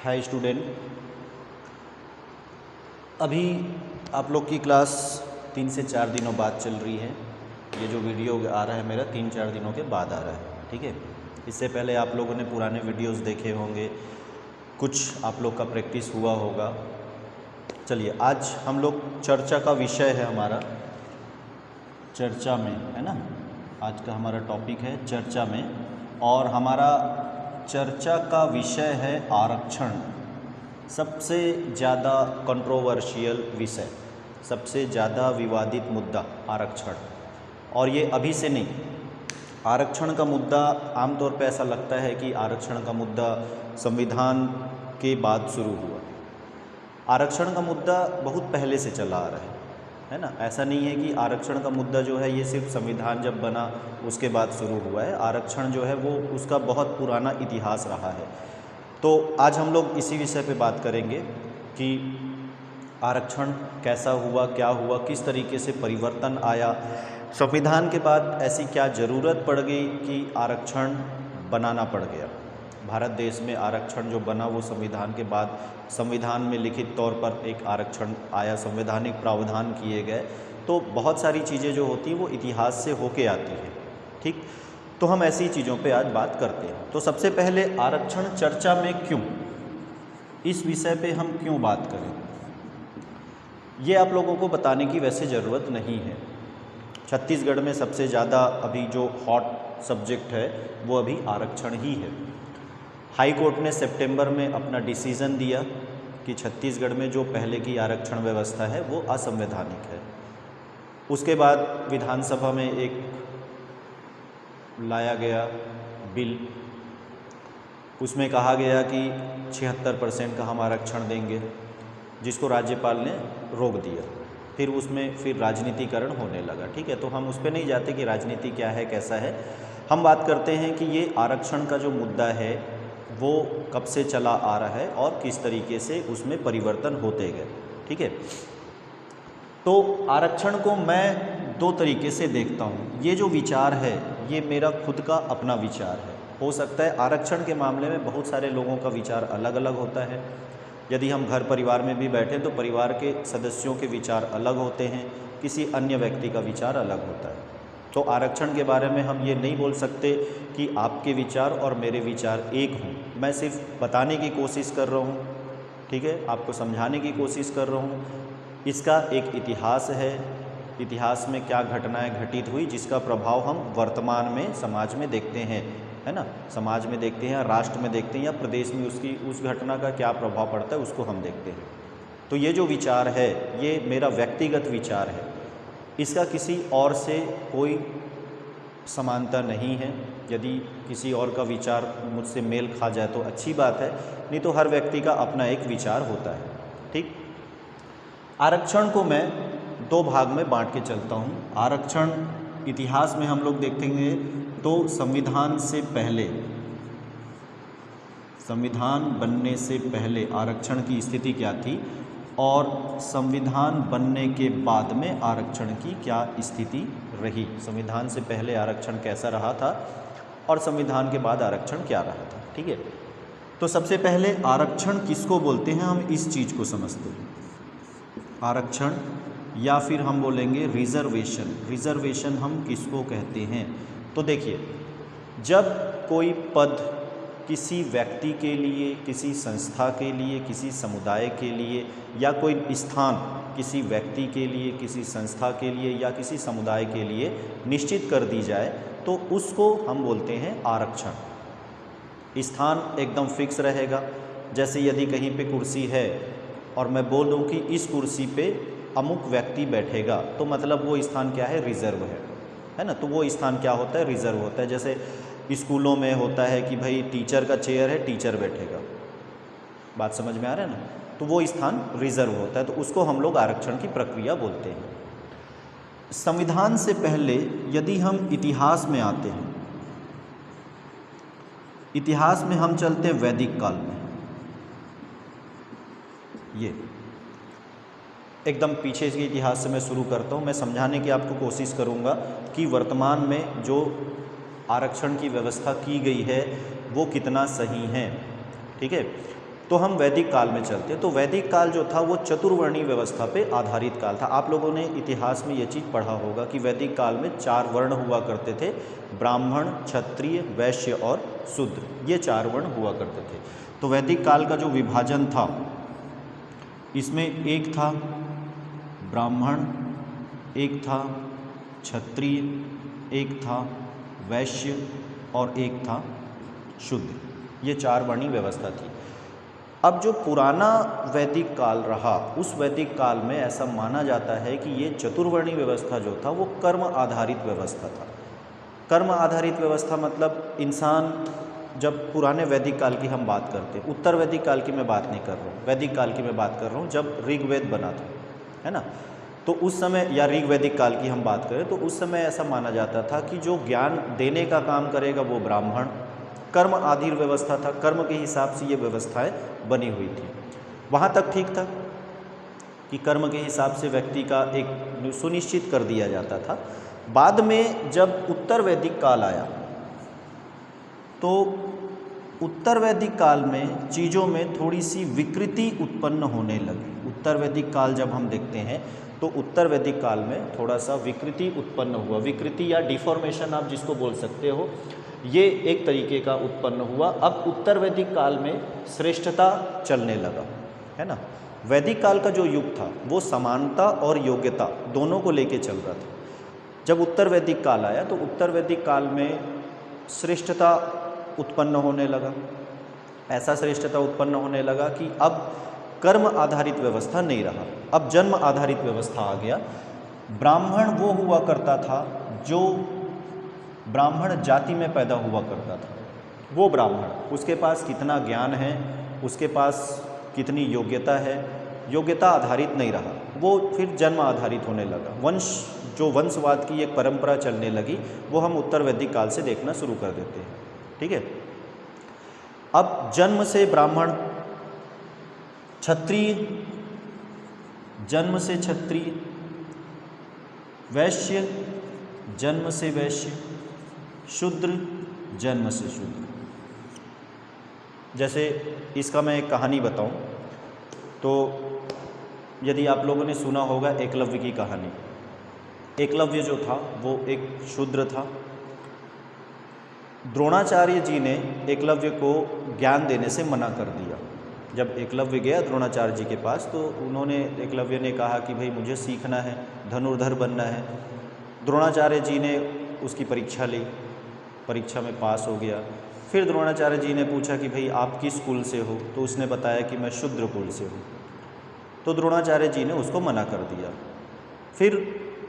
Hi student, अभी आप लोग की क्लास 3 से 4 दिनों बाद चल रही है। ये जो वीडियो आ रहा है मेरा 3-4 दिनों के बाद आ रहा है, ठीक है। इससे पहले आप लोगों ने पुराने वीडियोस देखे होंगे, कुछ आप लोग का प्रैक्टिस हुआ होगा। चलिए, आज हम लोग चर्चा का विषय है हमारा चर्चा में, है ना। आज का हमारा टॉपिक है चर्चा में, और हमारा चर्चा का विषय है आरक्षण। सबसे ज़्यादा कंट्रोवर्शियल विषय, सबसे ज़्यादा विवादित मुद्दा आरक्षण। और ये अभी से नहीं, आरक्षण का मुद्दा आमतौर पे ऐसा लगता है कि आरक्षण का मुद्दा संविधान के बाद शुरू हुआ। आरक्षण का मुद्दा बहुत पहले से चला आ रहा है ना। ऐसा नहीं है कि आरक्षण का मुद्दा जो है ये सिर्फ संविधान जब बना उसके बाद शुरू हुआ है। आरक्षण जो है वो उसका बहुत पुराना इतिहास रहा है। तो आज हम लोग इसी विषय पे बात करेंगे कि आरक्षण कैसा हुआ, क्या हुआ, किस तरीके से परिवर्तन आया, संविधान के बाद ऐसी क्या ज़रूरत पड़ गई कि आरक्षण बनाना पड़ गया। भारत देश में आरक्षण जो बना वो संविधान के बाद, संविधान में लिखित तौर पर एक आरक्षण आया, संवैधानिक प्रावधान किए गए। तो बहुत सारी चीज़ें जो होती हैं वो इतिहास से होके आती है, ठीक। तो हम ऐसी चीज़ों पे आज बात करते हैं। तो सबसे पहले आरक्षण चर्चा में क्यों, इस विषय पे हम क्यों बात करें, ये आप लोगों को बताने की वैसे ज़रूरत नहीं है। छत्तीसगढ़ में सबसे ज़्यादा अभी जो हॉट सब्जेक्ट है वो अभी आरक्षण ही है। हाई कोर्ट ने सितंबर में अपना डिसीज़न दिया कि छत्तीसगढ़ में जो पहले की आरक्षण व्यवस्था है वो असंवैधानिक है। उसके बाद विधानसभा में एक लाया गया बिल, उसमें कहा गया कि 76% का हम आरक्षण देंगे, जिसको राज्यपाल ने रोक दिया। फिर उसमें राजनीतिकरण होने लगा, ठीक है। तो हम उस पर नहीं जाते कि राजनीति क्या है, कैसा है। हम बात करते हैं कि ये आरक्षण का जो मुद्दा है वो कब से चला आ रहा है और किस तरीके से उसमें परिवर्तन होते गए, ठीक है। तो आरक्षण को मैं दो तरीके से देखता हूँ। ये जो विचार है ये मेरा खुद का अपना विचार है। हो सकता है आरक्षण के मामले में बहुत सारे लोगों का विचार अलग अलग होता है। यदि हम घर परिवार में भी बैठें तो परिवार के सदस्यों के विचार अलग होते हैं, किसी अन्य व्यक्ति का विचार अलग होता है। तो आरक्षण के बारे में हम ये नहीं बोल सकते कि आपके विचार और मेरे विचार एक हों। मैं सिर्फ बताने की कोशिश कर रहा हूँ, ठीक है, आपको समझाने की कोशिश कर रहा हूँ। इसका एक इतिहास है, इतिहास में क्या घटनाएं घटित हुई जिसका प्रभाव हम वर्तमान में समाज में देखते हैं, है ना। समाज में देखते हैं, राष्ट्र में देखते हैं, या प्रदेश में उस घटना का क्या प्रभाव पड़ता है उसको हम देखते हैं। तो ये जो विचार है ये मेरा व्यक्तिगत विचार है, इसका किसी और से कोई समानता नहीं है। यदि किसी और का विचार मुझसे मेल खा जाए तो अच्छी बात है, नहीं तो हर व्यक्ति का अपना एक विचार होता है, ठीक। आरक्षण को मैं दो भाग में बांट के चलता हूँ। आरक्षण इतिहास में हम लोग देखेंगे तो संविधान से पहले, संविधान बनने से पहले आरक्षण की स्थिति क्या थी, और संविधान बनने के बाद में आरक्षण की क्या स्थिति रही। संविधान से पहले आरक्षण कैसा रहा था और संविधान के बाद आरक्षण क्या रहा था, ठीक है। तो सबसे पहले आरक्षण किसको बोलते हैं, हम इस चीज़ को समझते हैं। आरक्षण या फिर हम बोलेंगे रिजर्वेशन। रिजर्वेशन हम किसको कहते हैं। तो देखिए, जब कोई पद किसी व्यक्ति के लिए, किसी संस्था के लिए, किसी समुदाय के लिए, या कोई स्थान किसी व्यक्ति के लिए, किसी संस्था के लिए या किसी समुदाय के लिए निश्चित कर दी जाए तो उसको हम बोलते हैं आरक्षण। स्थान एकदम फिक्स रहेगा। जैसे यदि कहीं पे कुर्सी है और मैं बोल दूं कि इस कुर्सी पे अमुक व्यक्ति बैठेगा, तो मतलब वो स्थान क्या है, रिजर्व है ना। तो वो स्थान क्या होता है, रिजर्व होता है। जैसे स्कूलों में होता है कि भाई टीचर का चेयर है, टीचर बैठेगा, बात समझ में आ रहा है ना। तो वो स्थान रिजर्व होता है, तो उसको हम लोग आरक्षण की प्रक्रिया बोलते हैं। संविधान से पहले यदि हम इतिहास में आते हैं, इतिहास में हम चलते हैं वैदिक काल में। ये एकदम पीछे के इतिहास से मैं शुरू करता हूँ। मैं समझाने की आपको कोशिश करूँगा कि वर्तमान में जो आरक्षण की व्यवस्था की गई है वो कितना सही है, ठीक है। तो हम वैदिक काल में चलते हैं। तो वैदिक काल जो था वो चतुर्वर्णीय व्यवस्था पे आधारित काल था। आप लोगों ने इतिहास में ये चीज़ पढ़ा होगा कि वैदिक काल में 4 वर्ण हुआ करते थे, ब्राह्मण, क्षत्रिय, वैश्य और शूद्र, ये 4 वर्ण हुआ करते थे। तो वैदिक काल का जो विभाजन था इसमें एक था ब्राह्मण, एक था क्षत्रिय, एक था वैश्य और एक था शूद्र, ये 4 वर्णीय व्यवस्था थी। अब जो पुराना वैदिक काल रहा, उस वैदिक काल में ऐसा माना जाता है कि ये चतुर्वर्णीय व्यवस्था जो था वो कर्म आधारित व्यवस्था था। कर्म आधारित व्यवस्था मतलब इंसान, जब पुराने वैदिक काल की हम बात करते हैं, उत्तर वैदिक काल की मैं बात नहीं कर रहा हूँ, वैदिक काल की मैं बात कर रहा हूँ, जब ऋग्वेद बना था, है ना, तो उस समय, या ऋग्वैदिक काल की हम बात करें तो उस समय ऐसा माना जाता था कि जो ज्ञान देने का काम करेगा वो ब्राह्मण, कर्म आधारित व्यवस्था था, कर्म के हिसाब से ये व्यवस्थाएं बनी हुई थी। वहाँ तक ठीक था कि कर्म के हिसाब से व्यक्ति का एक सुनिश्चित कर दिया जाता था। बाद में जब उत्तर वैदिक काल आया तो उत्तर वैदिक काल में चीज़ों में थोड़ी सी विकृति उत्पन्न होने लगी। उत्तर वैदिक काल जब हम देखते हैं तो उत्तर वैदिक काल में थोड़ा सा विकृति उत्पन्न हुआ, विकृति या डिफॉर्मेशन आप जिसको बोल सकते हो, ये एक तरीके का उत्पन्न हुआ। अब उत्तर वैदिक काल में श्रेष्ठता चलने लगा, है ना। वैदिक काल का जो युग था वो समानता और योग्यता दोनों को लेके चल रहा था। जब उत्तर वैदिक काल आया तो उत्तर वैदिक काल में श्रेष्ठता उत्पन्न होने लगा। ऐसा श्रेष्ठता उत्पन्न होने लगा कि अब कर्म आधारित व्यवस्था नहीं रहा, अब जन्म आधारित व्यवस्था आ गया। ब्राह्मण वो हुआ करता था जो ब्राह्मण जाति में पैदा हुआ करता था, वो ब्राह्मण, उसके पास कितना ज्ञान है, उसके पास कितनी योग्यता है, योग्यता आधारित नहीं रहा, वो फिर जन्म आधारित होने लगा। वंश, जो वंशवाद की एक परंपरा चलने लगी, वो हम उत्तर वैदिक काल से देखना शुरू कर देते हैं, ठीक है। अब जन्म से ब्राह्मण, क्षत्रिय, जन्म से क्षत्रिय, वैश्य, जन्म से वैश्य, शूद्र, जन्म से शूद्र। जैसे इसका मैं एक कहानी बताऊं तो यदि आप लोगों ने सुना होगा एकलव्य की कहानी। एकलव्य जो था वो एक शूद्र था। द्रोणाचार्य जी ने एकलव्य को ज्ञान देने से मना कर दिया। जब एकलव्य गया द्रोणाचार्य जी के पास तो उन्होंने, एकलव्य ने कहा कि भाई मुझे सीखना है, धनुर्धर बनना है। द्रोणाचार्य जी ने उसकी परीक्षा ली, परीक्षा में पास हो गया। फिर द्रोणाचार्य जी ने पूछा कि भाई आप किस कुल से हो, तो उसने बताया कि मैं शूद्र कुल से हूँ। तो द्रोणाचार्य जी ने उसको मना कर दिया। फिर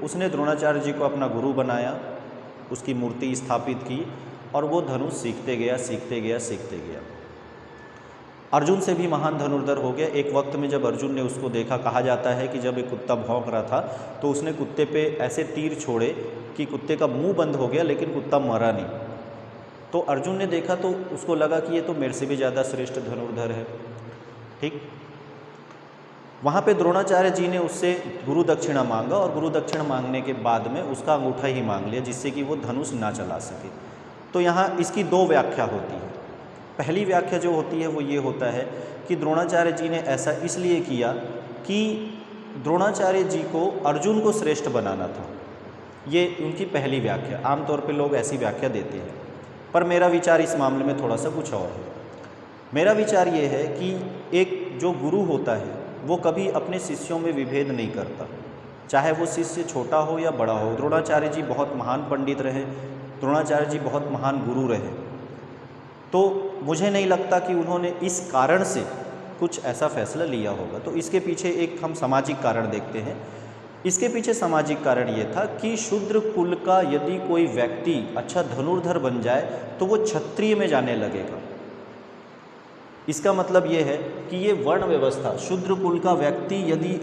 उसने द्रोणाचार्य जी को अपना गुरु बनाया, उसकी मूर्ति स्थापित की और वो धनुष सीखते गया, सीखते गया, सीखते गया। अर्जुन से भी महान धनुर्धर हो गया। एक वक्त में जब अर्जुन ने उसको देखा, कहा जाता है कि जब एक कुत्ता भौंक रहा था तो उसने कुत्ते पे ऐसे तीर छोड़े कि कुत्ते का मुंह बंद हो गया, लेकिन कुत्ता मरा नहीं। तो अर्जुन ने देखा तो उसको लगा कि ये तो मेरे से भी ज़्यादा श्रेष्ठ धनुर्धर है, ठीक। वहाँ पे द्रोणाचार्य जी ने उससे गुरु दक्षिणा मांगा और गुरु दक्षिणा मांगने के बाद में उसका अंगूठा ही मांग लिया, जिससे कि वो धनुष ना चला सके। तो यहाँ इसकी 2 व्याख्या होती है। पहली व्याख्या जो होती है वो ये होता है कि द्रोणाचार्य जी ने ऐसा इसलिए किया कि द्रोणाचार्य जी को अर्जुन को श्रेष्ठ बनाना था। ये उनकी पहली व्याख्या। आमतौर पे लोग ऐसी व्याख्या देते हैं, पर मेरा विचार इस मामले में थोड़ा सा कुछ और है। मेरा विचार ये है कि एक जो गुरु होता है वो कभी अपने शिष्यों में विभेद नहीं करता, चाहे वो शिष्य छोटा हो या बड़ा हो। द्रोणाचार्य जी बहुत महान पंडित रहे, द्रोणाचार्य जी बहुत महान गुरु रहे, तो मुझे नहीं लगता कि उन्होंने इस कारण से कुछ ऐसा फैसला लिया होगा। तो इसके पीछे एक हम सामाजिक कारण देखते हैं। इसके पीछे सामाजिक कारण ये था कि शूद्र कुल का यदि कोई व्यक्ति अच्छा धनुर्धर बन जाए तो वो क्षत्रिय में जाने लगेगा। इसका मतलब ये है कि ये वर्ण व्यवस्था, शूद्र कुल का व्यक्ति यदि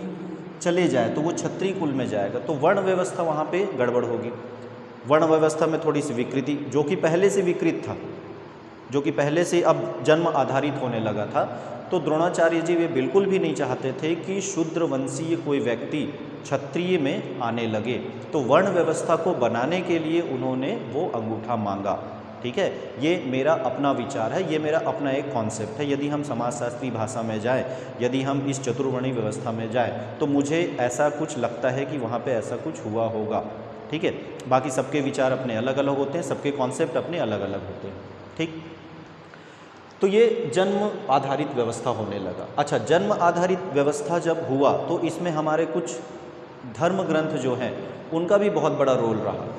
चले जाए तो वो क्षत्रिय कुल में जाएगा, तो वर्ण व्यवस्था वहाँ पे गड़बड़ होगी। वर्ण व्यवस्था में थोड़ी सी विकृति, जो कि पहले से विकृत था, जो कि पहले से अब जन्म आधारित होने लगा था। तो द्रोणाचार्य जी वे बिल्कुल भी नहीं चाहते थे कि शूद्र वंशीय कोई व्यक्ति क्षत्रिय में आने लगे। तो वर्ण व्यवस्था को बनाने के लिए उन्होंने वो अंगूठा मांगा, ठीक है, ये मेरा अपना विचार है, ये मेरा अपना एक कॉन्सेप्ट है। यदि हम समाजशास्त्री भाषा में जाएं, यदि हम इस चतुर्वर्णी व्यवस्था में जाएं, तो मुझे ऐसा कुछ लगता है कि वहाँ पे ऐसा कुछ हुआ होगा। ठीक है, बाकी सबके विचार अपने अलग अलग होते हैं, सबके कॉन्सेप्ट अपने अलग अलग होते हैं। ठीक, तो ये जन्म आधारित व्यवस्था होने लगा। अच्छा, जन्म आधारित व्यवस्था जब हुआ तो इसमें हमारे कुछ धर्म ग्रंथ जो हैं उनका भी बहुत बड़ा रोल रहा।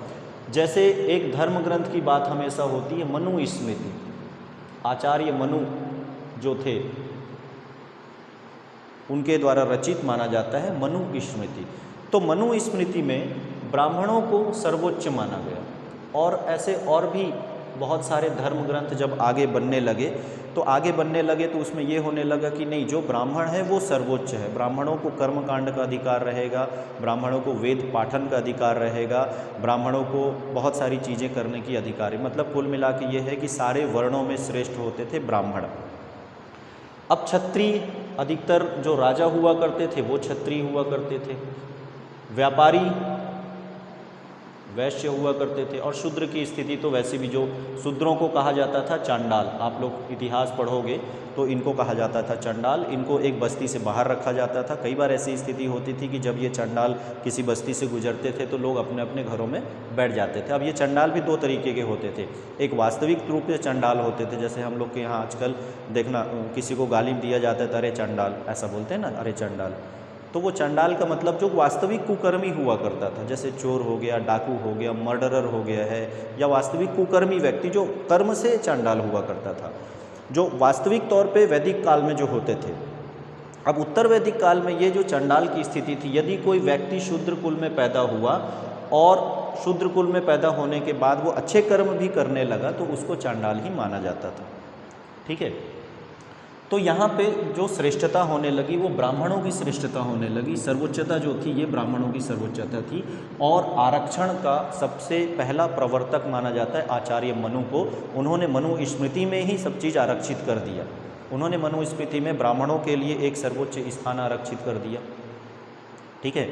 जैसे एक धर्म ग्रंथ की बात हमेशा होती है मनु स्मृति। आचार्य मनु जो थे उनके द्वारा रचित माना जाता है मनु स्मृति। तो मनु स्मृति में ब्राह्मणों को सर्वोच्च माना गया। और ऐसे और भी बहुत सारे धर्म ग्रंथ जब आगे बनने लगे तो उसमें ये होने लगा कि नहीं, जो ब्राह्मण है वो सर्वोच्च है। ब्राह्मणों को कर्मकांड का अधिकार रहेगा, ब्राह्मणों को वेद पाठन का अधिकार रहेगा, ब्राह्मणों को बहुत सारी चीज़ें करने की अधिकार है। मतलब कुल मिला के ये है कि सारे वर्णों में श्रेष्ठ होते थे ब्राह्मण। अब क्षत्रिय, अधिकतर जो राजा हुआ करते थे वो क्षत्रिय हुआ करते थे, व्यापारी वैश्य हुआ करते थे, और शूद्र की स्थिति तो वैसे भी, जो शूद्रों को कहा जाता था चांडाल, आप लोग इतिहास पढ़ोगे तो इनको कहा जाता था चांडाल। इनको एक बस्ती से बाहर रखा जाता था। कई बार ऐसी स्थिति होती थी कि जब ये चांडाल किसी बस्ती से गुजरते थे तो लोग अपने अपने घरों में बैठ जाते थे। अब ये चांडाल भी दो तरीके के होते थे। एक वास्तविक रूप से चांडाल होते थे, जैसे हम लोग के यहाँ आजकल देखना किसी को गाली दिया जाता था, अरे चांडाल, ऐसा बोलते हैं ना, अरे चांडाल। तो वो चांडाल का मतलब जो वास्तविक कुकर्मी हुआ करता था, जैसे चोर हो गया, डाकू हो गया, मर्डरर हो गया है, या वास्तविक कुकर्मी व्यक्ति जो कर्म से चांडाल हुआ करता था, जो वास्तविक तौर पे वैदिक काल में जो होते थे। अब उत्तर वैदिक काल में ये जो चांडाल की स्थिति थी, यदि कोई व्यक्ति शूद्र कुल में पैदा हुआ और शूद्र कुल में पैदा होने के बाद वो अच्छे कर्म भी करने लगा तो उसको चांडाल ही माना जाता था। ठीक है, तो यहाँ पे जो श्रेष्ठता होने लगी वो ब्राह्मणों की श्रेष्ठता होने लगी। सर्वोच्चता जो थी ये ब्राह्मणों की सर्वोच्चता थी। और आरक्षण का सबसे पहला प्रवर्तक माना जाता है आचार्य मनु को। उन्होंने मनु स्मृति में ही सब चीज़ आरक्षित कर दिया। उन्होंने मनु स्मृति में ब्राह्मणों के लिए एक सर्वोच्च स्थान आरक्षित कर दिया। ठीक है,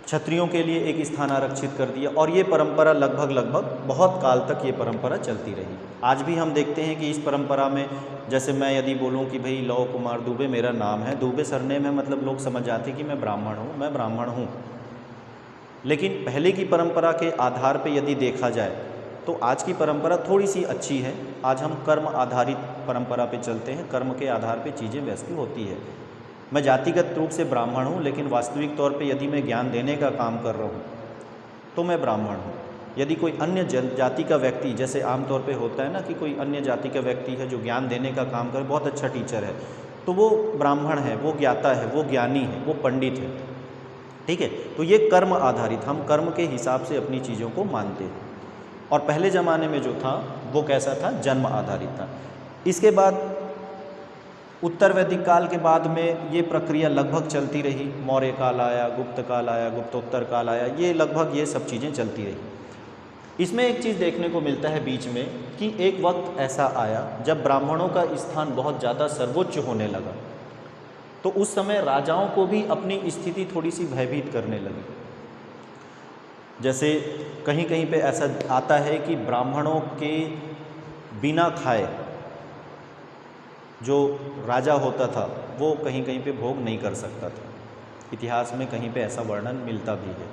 क्षत्रियों के लिए एक स्थान आरक्षित कर दिया। और ये परंपरा लगभग बहुत काल तक ये परंपरा चलती रही। आज भी हम देखते हैं कि इस परंपरा में, जैसे मैं यदि बोलूं कि भाई लौ कुमार दुबे मेरा नाम है, दुबे सरनेम है, मतलब लोग समझ जाते कि मैं ब्राह्मण हूँ। लेकिन पहले की परंपरा के आधार पे यदि देखा जाए तो आज की परंपरा थोड़ी सी अच्छी है। आज हम कर्म आधारित परंपरा पे चलते हैं, कर्म के आधार पे चीज़ें व्यवस्थित होती है। मैं जातिगत रूप से ब्राह्मण हूँ, लेकिन वास्तविक तौर पे यदि मैं ज्ञान देने का काम कर रहा हूँ तो मैं ब्राह्मण हूँ। यदि कोई अन्य जाति का व्यक्ति, जैसे आमतौर पे होता है ना कि कोई अन्य जाति का व्यक्ति है जो ज्ञान देने का काम करे, बहुत अच्छा टीचर है, तो वो ब्राह्मण है, वो ज्ञाता है, वो ज्ञानी है, वो पंडित है। ठीक है, तो ये कर्म आधारित, हम कर्म के हिसाब से अपनी चीज़ों को मानते हैं। और पहले ज़माने में जो था वो कैसा था, जन्म आधारित था। इसके बाद उत्तर वैदिक काल के बाद में ये प्रक्रिया लगभग चलती रही। मौर्य काल आया, गुप्त काल आया, गुप्तोत्तर काल आया, ये लगभग ये सब चीज़ें चलती रही। इसमें एक चीज़ देखने को मिलता है बीच में कि एक वक्त ऐसा आया जब ब्राह्मणों का स्थान बहुत ज़्यादा सर्वोच्च होने लगा, तो उस समय राजाओं को भी अपनी स्थिति थोड़ी सी भयभीत करने लगी। जैसे कहीं कहीं पे ऐसा आता है कि ब्राह्मणों के बिना खाए जो राजा होता था वो कहीं कहीं पे भोग नहीं कर सकता था। इतिहास में कहीं पे ऐसा वर्णन मिलता भी है,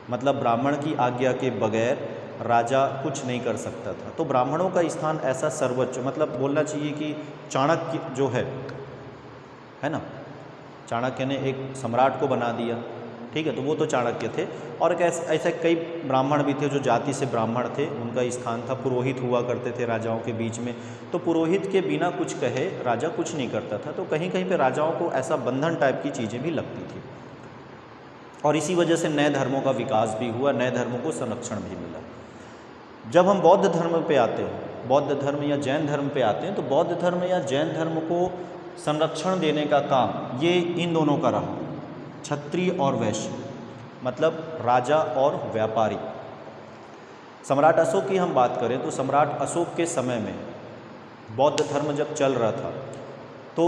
मतलब ब्राह्मण की आज्ञा के बगैर राजा कुछ नहीं कर सकता था। तो ब्राह्मणों का स्थान ऐसा सर्वोच्च, मतलब बोलना चाहिए कि चाणक्य जो है ना, चाणक्य ने एक सम्राट को बना दिया। ठीक है, तो वो तो चाणक्य थे। और ऐसे कई ब्राह्मण भी थे जो जाति से ब्राह्मण थे, उनका स्थान था। पुरोहित हुआ करते थे राजाओं के बीच में, तो पुरोहित के बिना कुछ कहे राजा कुछ नहीं करता था। तो कहीं कहीं पे राजाओं को ऐसा बंधन टाइप की चीज़ें भी लगती थी। और इसी वजह से नए धर्मों का विकास भी हुआ, नए धर्मों को संरक्षण भी मिला। जब हम बौद्ध धर्म पे आते हैं, बौद्ध धर्म या जैन धर्म पे आते हैं, तो बौद्ध धर्म या जैन धर्म को संरक्षण देने का काम ये इन दोनों का रहा, क्षत्रिय और वैश्य, मतलब राजा और व्यापारी। सम्राट अशोक की हम बात करें तो सम्राट अशोक के समय में बौद्ध धर्म जब चल रहा था, तो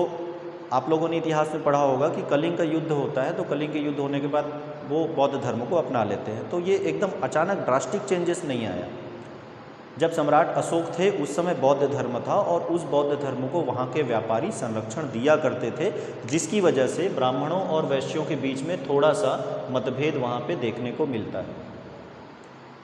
आप लोगों ने इतिहास में पढ़ा होगा कि कलिंग का युद्ध होता है, तो कलिंग के युद्ध होने के बाद वो बौद्ध धर्म को अपना लेते हैं। तो ये एकदम अचानक ड्रास्टिक चेंजेस नहीं आया। जब सम्राट अशोक थे उस समय बौद्ध धर्म था और उस बौद्ध धर्म को वहाँ के व्यापारी संरक्षण दिया करते थे, जिसकी वजह से ब्राह्मणों और वैश्यों के बीच में थोड़ा सा मतभेद वहाँ पे देखने को मिलता है।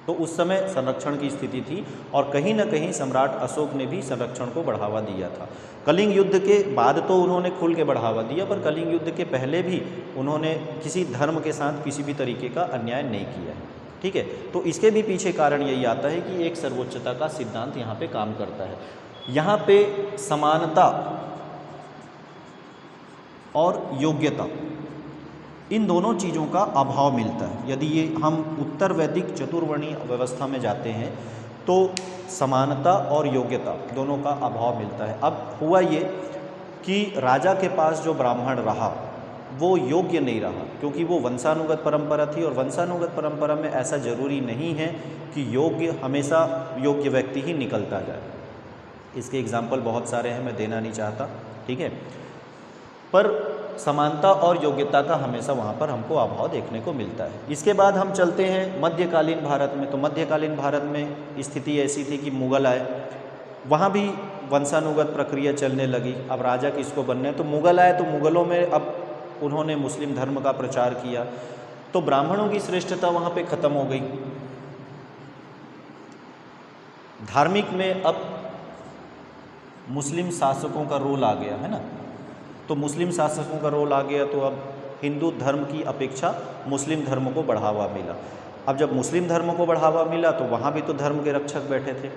तो उस समय संरक्षण की स्थिति थी और कहीं ना कहीं सम्राट अशोक ने भी संरक्षण को बढ़ावा दिया था। कलिंग युद्ध के बाद तो उन्होंने खुल के बढ़ावा दिया, पर कलिंग युद्ध के पहले भी उन्होंने किसी धर्म के साथ किसी भी तरीके का अन्याय नहीं किया है। ठीक है, तो इसके भी पीछे कारण यही आता है कि एक सर्वोच्चता का सिद्धांत यहाँ पे काम करता है। यहाँ पे समानता और योग्यता, इन दोनों चीज़ों का अभाव मिलता है। यदि ये हम उत्तर वैदिक चतुर्वर्णीय व्यवस्था में जाते हैं तो समानता और योग्यता दोनों का अभाव मिलता है। अब हुआ ये कि राजा के पास जो ब्राह्मण रहा वो योग्य नहीं रहा, क्योंकि वो वंशानुगत परंपरा थी और वंशानुगत परंपरा में ऐसा ज़रूरी नहीं है कि योग्य हमेशा योग्य व्यक्ति ही निकलता जाए। इसके एग्जाम्पल बहुत सारे हैं, मैं देना नहीं चाहता, ठीक है, पर समानता और योग्यता का हमेशा वहाँ पर हमको अभाव देखने को मिलता है। इसके बाद हम चलते हैं मध्यकालीन भारत में। तो मध्यकालीन भारत में स्थिति ऐसी थी कि मुग़ल आए, वहाँ भी वंशानुगत प्रक्रिया चलने लगी। अब राजा किसको बनने, तो मुग़ल आए, तो मुग़लों में अब उन्होंने मुस्लिम धर्म का प्रचार किया, तो ब्राह्मणों की श्रेष्ठता वहाँ पे ख़त्म हो गई। धार्मिक में अब मुस्लिम शासकों का रोल आ गया है ना, तो मुस्लिम शासकों का रोल आ गया, तो अब हिंदू धर्म की अपेक्षा मुस्लिम धर्म को बढ़ावा मिला। अब जब मुस्लिम धर्म को बढ़ावा मिला तो वहाँ भी तो धर्म के रक्षक बैठे थे,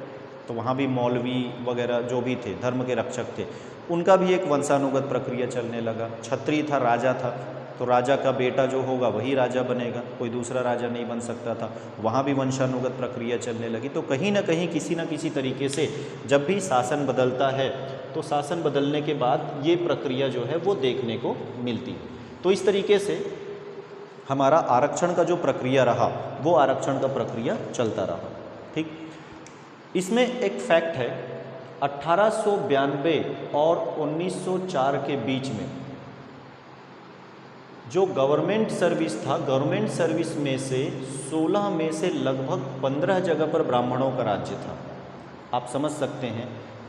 तो वहाँ भी मौलवी वगैरह जो भी थे धर्म के रक्षक थे, उनका भी एक वंशानुगत प्रक्रिया चलने लगा। क्षत्रिय था, राजा था, तो राजा का बेटा जो होगा वही राजा बनेगा, कोई दूसरा राजा नहीं बन सकता था, वहाँ भी वंशानुगत प्रक्रिया चलने लगी। तो कहीं ना कहीं किसी न किसी तरीके से जब भी शासन बदलता है तो शासन बदलने के बाद ये प्रक्रिया जो है वो देखने को मिलती है। तो इस तरीके से हमारा आरक्षण का जो प्रक्रिया रहा वो आरक्षण का प्रक्रिया चलता रहा। ठीक, इसमें एक फैक्ट है, 1892 और 1904 के बीच में जो गवर्नमेंट सर्विस था, गवर्नमेंट सर्विस में से 16 में से लगभग 15 जगह पर ब्राह्मणों का राज्य था। आप समझ सकते हैं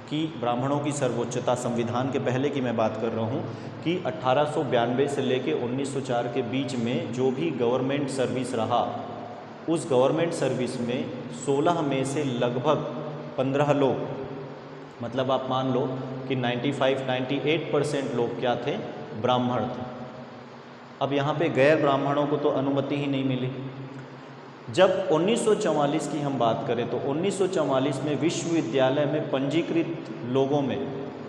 कि ब्राह्मणों की सर्वोच्चता, संविधान के पहले की मैं बात कर रहा हूँ कि 1892 से लेके 1904 के बीच में जो भी गवर्नमेंट सर्विस रहा, उस गवर्नमेंट सर्विस में 16 में से लगभग 15 लोग, मतलब आप मान लो कि 98% लोग क्या थे, ब्राह्मण थे। अब यहाँ पे गैर ब्राह्मणों को तो अनुमति ही नहीं मिली। जब 1944 की हम बात करें तो 1944 में विश्वविद्यालय में पंजीकृत लोगों में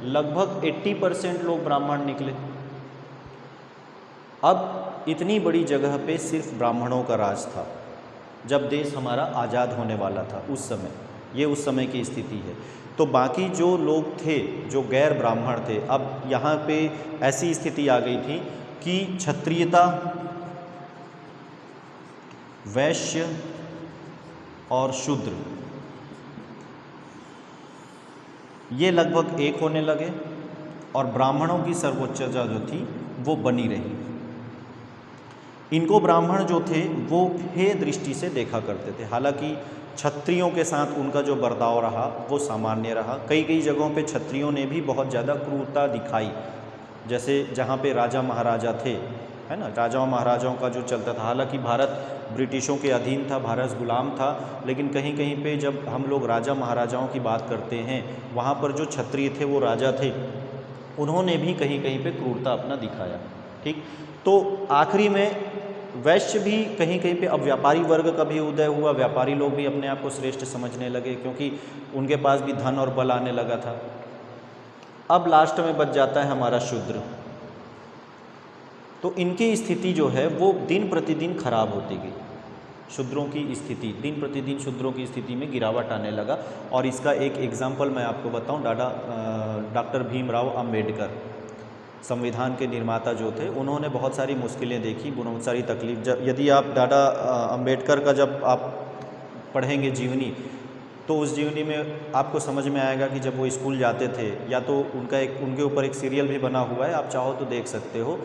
लगभग 80% लोग ब्राह्मण निकले। अब इतनी बड़ी जगह पे सिर्फ ब्राह्मणों का राज था जब देश हमारा आज़ाद होने वाला था उस समय, ये उस समय की स्थिति है। तो बाकी जो लोग थे जो गैर ब्राह्मण थे, अब यहाँ पे ऐसी स्थिति आ गई थी कि क्षत्रियता, वैश्य और शूद्र ये लगभग एक होने लगे और ब्राह्मणों की सर्वोच्चता जो थी वो बनी रही। इनको ब्राह्मण जो थे वो हे दृष्टि से देखा करते थे। हालांकि क्षत्रियों के साथ उनका जो बर्ताव रहा वो सामान्य रहा। कई कई जगहों पे क्षत्रियों ने भी बहुत ज़्यादा क्रूरता दिखाई, जैसे जहाँ पे राजा महाराजा थे, है ना, राजाओं महाराजाओं का जो चलता था। हालांकि भारत ब्रिटिशों के अधीन था, भारत गुलाम था, लेकिन कहीं कहीं पे जब हम लोग राजा महाराजाओं की बात करते हैं, वहाँ पर जो क्षत्रिय थे वो राजा थे, उन्होंने भी कहीं कहीं पे क्रूरता अपना दिखाया। ठीक, तो आखिरी में वैश्य भी कहीं कहीं पे, अब व्यापारी वर्ग का भी उदय हुआ, व्यापारी लोग भी अपने आप को श्रेष्ठ समझने लगे क्योंकि उनके पास भी धन और बल आने लगा था। अब लास्ट में बच जाता है हमारा शूद्र। तो इनकी स्थिति जो है वो दिन प्रतिदिन खराब होती गई। शूद्रों की स्थिति दिन प्रतिदिन, शूद्रों की स्थिति में गिरावट आने लगा। और इसका एक एग्जाम्पल मैं आपको बताऊं, डॉक्टर भीमराव अंबेडकर, संविधान के निर्माता जो थे, उन्होंने बहुत सारी मुश्किलें देखी, बहुत सारी तकलीफ। यदि आप डॉक्टर अंबेडकर का जब आप पढ़ेंगे जीवनी, तो उस जीवनी में आपको समझ में आएगा कि जब वो स्कूल जाते थे, या तो उनके ऊपर एक सीरियल भी बना हुआ है, आप चाहो तो देख सकते हो।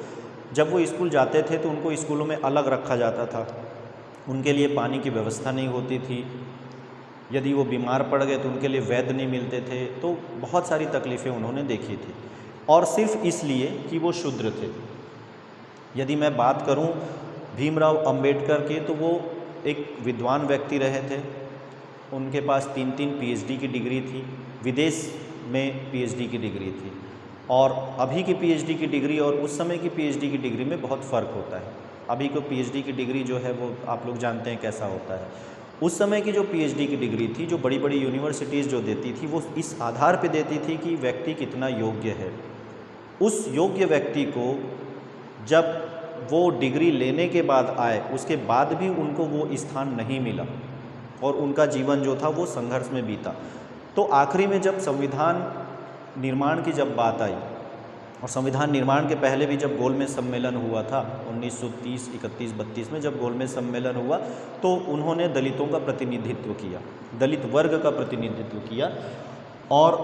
जब वो स्कूल जाते थे तो उनको स्कूलों में अलग रखा जाता था, उनके लिए पानी की व्यवस्था नहीं होती थी, यदि वो बीमार पड़ गए तो उनके लिए वैद्य नहीं मिलते थे, तो बहुत सारी तकलीफ़ें उन्होंने देखी थी, और सिर्फ इसलिए कि वो शूद्र थे। यदि मैं बात करूं भीमराव अंबेडकर के, तो वो एक विद्वान व्यक्ति रहे थे। उनके पास 3-3 पीएचडी की डिग्री थी, विदेश में पीएचडी की डिग्री थी, और अभी की पीएचडी की डिग्री और उस समय की पीएचडी की डिग्री में बहुत फ़र्क होता है। अभी को पीएचडी की डिग्री जो है वो आप लोग जानते हैं कैसा होता है। उस समय की जो पीएचडी की डिग्री थी, जो बड़ी बड़ी यूनिवर्सिटीज़ जो देती थी, वो इस आधार पे देती थी कि व्यक्ति कितना योग्य है। उस योग्य व्यक्ति को जब वो डिग्री लेने के बाद आए, उसके बाद भी उनको वो स्थान नहीं मिला और उनका जीवन जो था वो संघर्ष में बीता। तो आखिरी में जब संविधान निर्माण की जब बात आई, और संविधान निर्माण के पहले भी जब गोलमेज सम्मेलन हुआ था 1930, 31, 32 में जब गोलमेज सम्मेलन हुआ, तो उन्होंने दलितों का प्रतिनिधित्व किया, दलित वर्ग का प्रतिनिधित्व किया, और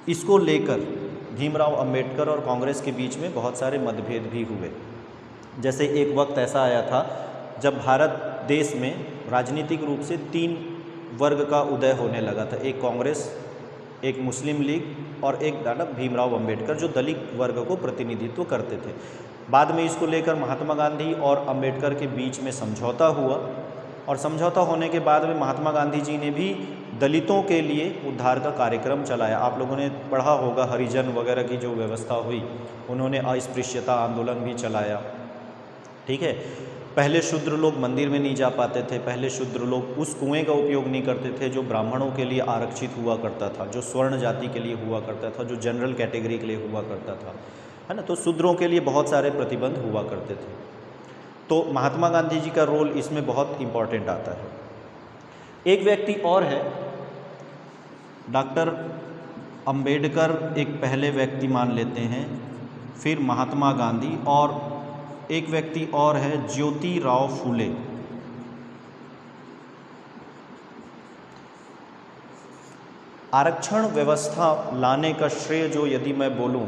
इसको लेकर भीमराव अंबेडकर और कांग्रेस के बीच में बहुत सारे मतभेद भी हुए। जैसे एक वक्त ऐसा आया था जब भारत देश में राजनीतिक रूप से 3 वर्ग का उदय होने लगा था, एक कांग्रेस, एक मुस्लिम लीग और एक डॉक्टर भीमराव अंबेडकर, जो दलित वर्ग को प्रतिनिधित्व करते थे। बाद में इसको लेकर महात्मा गांधी और अंबेडकर के बीच में समझौता हुआ, और समझौता होने के बाद में महात्मा गांधी जी ने भी दलितों के लिए उद्धार का कार्यक्रम चलाया। आप लोगों ने पढ़ा होगा हरिजन वगैरह की जो व्यवस्था हुई, उन्होंने अस्पृश्यता आंदोलन भी चलाया। ठीक है, पहले शूद्र लोग मंदिर में नहीं जा पाते थे, पहले शूद्र लोग उस कुएं का उपयोग नहीं करते थे जो ब्राह्मणों के लिए आरक्षित हुआ करता था, जो स्वर्ण जाति के लिए हुआ करता था, जो जनरल कैटेगरी के लिए हुआ करता था, है ना। तो शूद्रों के लिए बहुत सारे प्रतिबंध हुआ करते थे। तो महात्मा गांधी जी का रोल इसमें बहुत इम्पॉर्टेंट आता है। एक व्यक्ति और है, डॉक्टर अंबेडकर एक पहले व्यक्ति मान लेते हैं, फिर महात्मा गांधी, और एक व्यक्ति और है ज्योतिराव फूले। आरक्षण व्यवस्था लाने का श्रेय जो यदि मैं बोलूं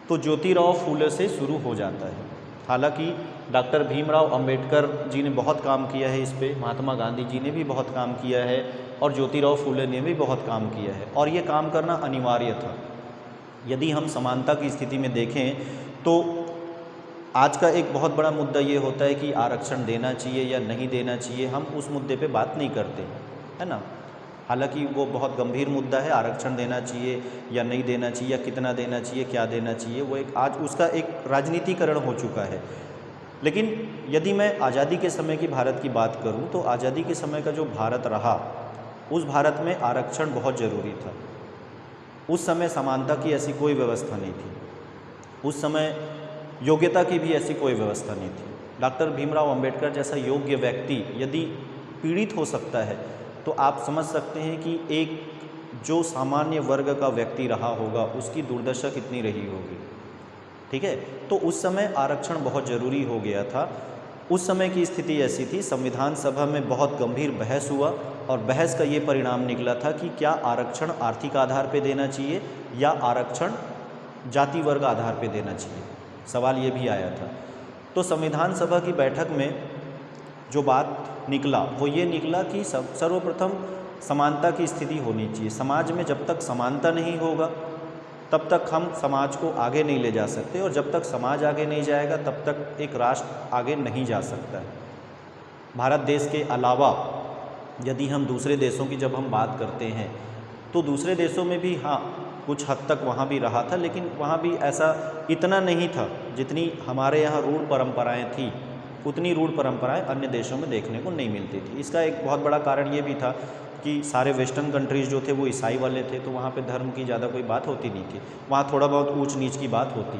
तो ज्योतिराव फूले से शुरू हो जाता है। हालांकि डॉक्टर भीमराव अंबेडकर जी ने बहुत काम किया है इस पे, महात्मा गांधी जी ने भी बहुत काम किया है, और ज्योतिराव फूले ने भी बहुत काम किया है, और ये काम करना अनिवार्य था। यदि हम समानता की स्थिति में देखें तो आज का एक बहुत बड़ा मुद्दा ये होता है कि आरक्षण देना चाहिए या नहीं देना चाहिए, हम उस मुद्दे पे बात नहीं करते, है ना। हालांकि वो बहुत गंभीर मुद्दा है, आरक्षण देना चाहिए या नहीं देना चाहिए, या कितना देना चाहिए, क्या देना चाहिए, वो एक आज उसका एक राजनीतिकरण हो चुका है। लेकिन यदि मैं आज़ादी के समय की भारत की बात करूं तो आज़ादी के समय का जो भारत रहा, उस भारत में आरक्षण बहुत ज़रूरी था। उस समय समानता की ऐसी कोई व्यवस्था नहीं थी, उस समय योग्यता की भी ऐसी कोई व्यवस्था नहीं थी। डॉक्टर भीमराव अंबेडकर जैसा योग्य व्यक्ति यदि पीड़ित हो सकता है तो आप समझ सकते हैं कि एक जो सामान्य वर्ग का व्यक्ति रहा होगा उसकी दुर्दशा कितनी रही होगी। ठीक है, तो उस समय आरक्षण बहुत ज़रूरी हो गया था। उस समय की स्थिति ऐसी थी, संविधान सभा में बहुत गंभीर बहस हुआ, और बहस का ये परिणाम निकला था कि क्या आरक्षण आर्थिक आधार पर देना चाहिए या आरक्षण जाति वर्ग आधार पर देना चाहिए, सवाल ये भी आया था। तो संविधान सभा की बैठक में जो बात निकला वो ये निकला कि सर्वप्रथम समानता की स्थिति होनी चाहिए। समाज में जब तक समानता नहीं होगा तब तक हम समाज को आगे नहीं ले जा सकते, और जब तक समाज आगे नहीं जाएगा तब तक एक राष्ट्र आगे नहीं जा सकता है। भारत देश के अलावा यदि हम दूसरे देशों की जब हम बात करते हैं तो दूसरे देशों में भी हाँ कुछ हद तक वहाँ भी रहा था, लेकिन वहाँ भी ऐसा इतना नहीं था जितनी हमारे यहाँ रूढ़ परंपराएं थी, उतनी रूढ़ परंपराएं अन्य देशों में देखने को नहीं मिलती थी। इसका एक बहुत बड़ा कारण ये भी था कि सारे वेस्टर्न कंट्रीज़ जो थे वो ईसाई वाले थे, तो वहाँ पे धर्म की ज़्यादा कोई बात होती नहीं थी। वहाँ थोड़ा बहुत ऊंच नीच की बात होती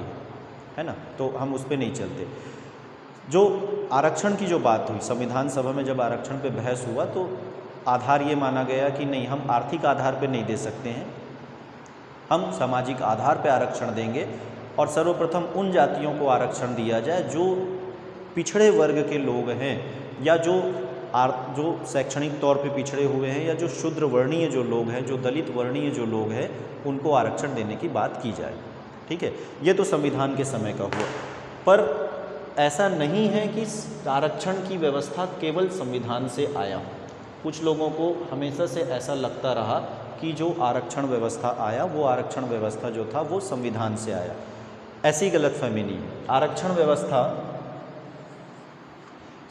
है ना, तो हम उस पर नहीं चलते। जो आरक्षण की जो बात हुई संविधान सभा में, जब आरक्षण पे बहस हुआ तो आधार ये माना गया कि नहीं, हम आर्थिक आधार पे नहीं दे सकते हैं, हम सामाजिक आधार पे आरक्षण देंगे, और सर्वप्रथम उन जातियों को आरक्षण दिया जाए जो पिछड़े वर्ग के लोग हैं, या जो शैक्षणिक तौर पे पिछड़े हुए हैं, या जो शूद्र वर्णीय जो लोग हैं, जो दलित वर्णीय जो लोग हैं, उनको आरक्षण देने की बात की जाए। ठीक है, ये तो संविधान के समय का हुआ। पर ऐसा नहीं है कि आरक्षण की व्यवस्था केवल संविधान से आया हो। कुछ लोगों को हमेशा से ऐसा लगता रहा कि जो आरक्षण व्यवस्था आया वो आरक्षण व्यवस्था जो था वो संविधान से आया। ऐसी गलतफहमी नहीं है। आरक्षण व्यवस्था,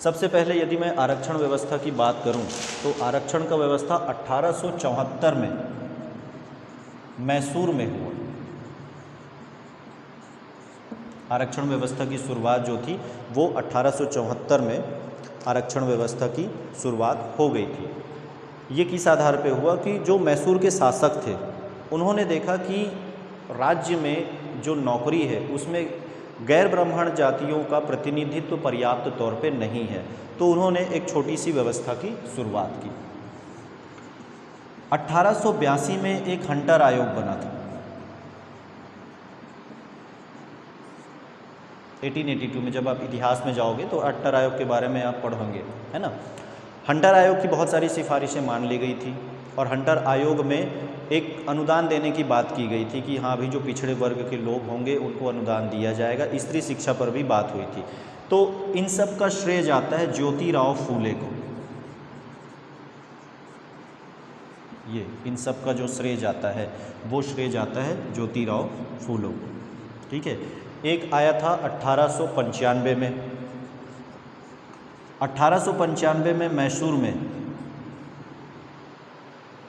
सबसे पहले यदि मैं आरक्षण व्यवस्था की बात करूं तो आरक्षण का व्यवस्था 1874 में मैसूर में हुआ। आरक्षण व्यवस्था की शुरुआत जो थी वो 1874 में आरक्षण व्यवस्था की शुरुआत हो गई थी। ये किस आधार पे हुआ कि जो मैसूर के शासक थे उन्होंने देखा कि राज्य में जो नौकरी है उसमें गैर ब्राह्मण जातियों का प्रतिनिधित्व पर्याप्त तौर पे नहीं है, तो उन्होंने एक छोटी सी व्यवस्था की शुरुआत की। 1882 में एक हंटर आयोग बना था। 1882 में जब आप इतिहास में जाओगे तो हंटर आयोग के बारे में आप पढ़ोगे, है ना। हंटर आयोग की बहुत सारी सिफारिशें मान ली गई थी और हंटर आयोग में एक अनुदान देने की बात की गई थी कि हाँ, अभी जो पिछड़े वर्ग के लोग होंगे उनको अनुदान दिया जाएगा। स्त्री शिक्षा पर भी बात हुई थी। तो इन सब का श्रेय जाता है ज्योतिराव फूले को। ये इन सब का जो श्रेय जाता है वो श्रेय जाता है ज्योतिराव फूले को, ठीक है। एक आया था 1895 में। 1895 में मैसूर में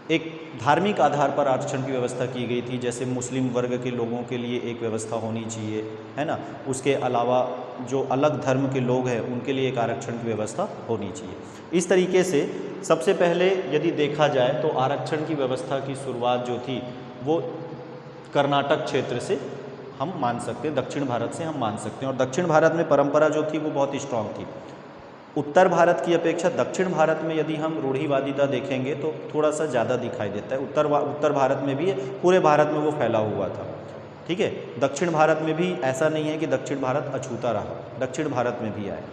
एक धार्मिक आधार पर आरक्षण की व्यवस्था की गई थी। जैसे मुस्लिम वर्ग के लोगों के लिए एक व्यवस्था होनी चाहिए, है ना। उसके अलावा जो अलग धर्म के लोग हैं उनके लिए एक आरक्षण की व्यवस्था होनी चाहिए। इस तरीके से सबसे पहले यदि देखा जाए तो आरक्षण की व्यवस्था की शुरुआत जो थी वो कर्नाटक क्षेत्र से हम मान सकते हैं, दक्षिण भारत से हम मान सकते हैं। और दक्षिण भारत में परंपरा जो थी वो बहुत स्ट्रांग थी। उत्तर भारत की अपेक्षा दक्षिण भारत में यदि हम रूढ़िवादिता देखेंगे तो थोड़ा सा ज़्यादा दिखाई देता है। उत्तर भारत में भी है, पूरे भारत में वो फैला हुआ था, ठीक है। दक्षिण भारत में भी ऐसा नहीं है कि दक्षिण भारत अछूता रहा, दक्षिण भारत में भी आए।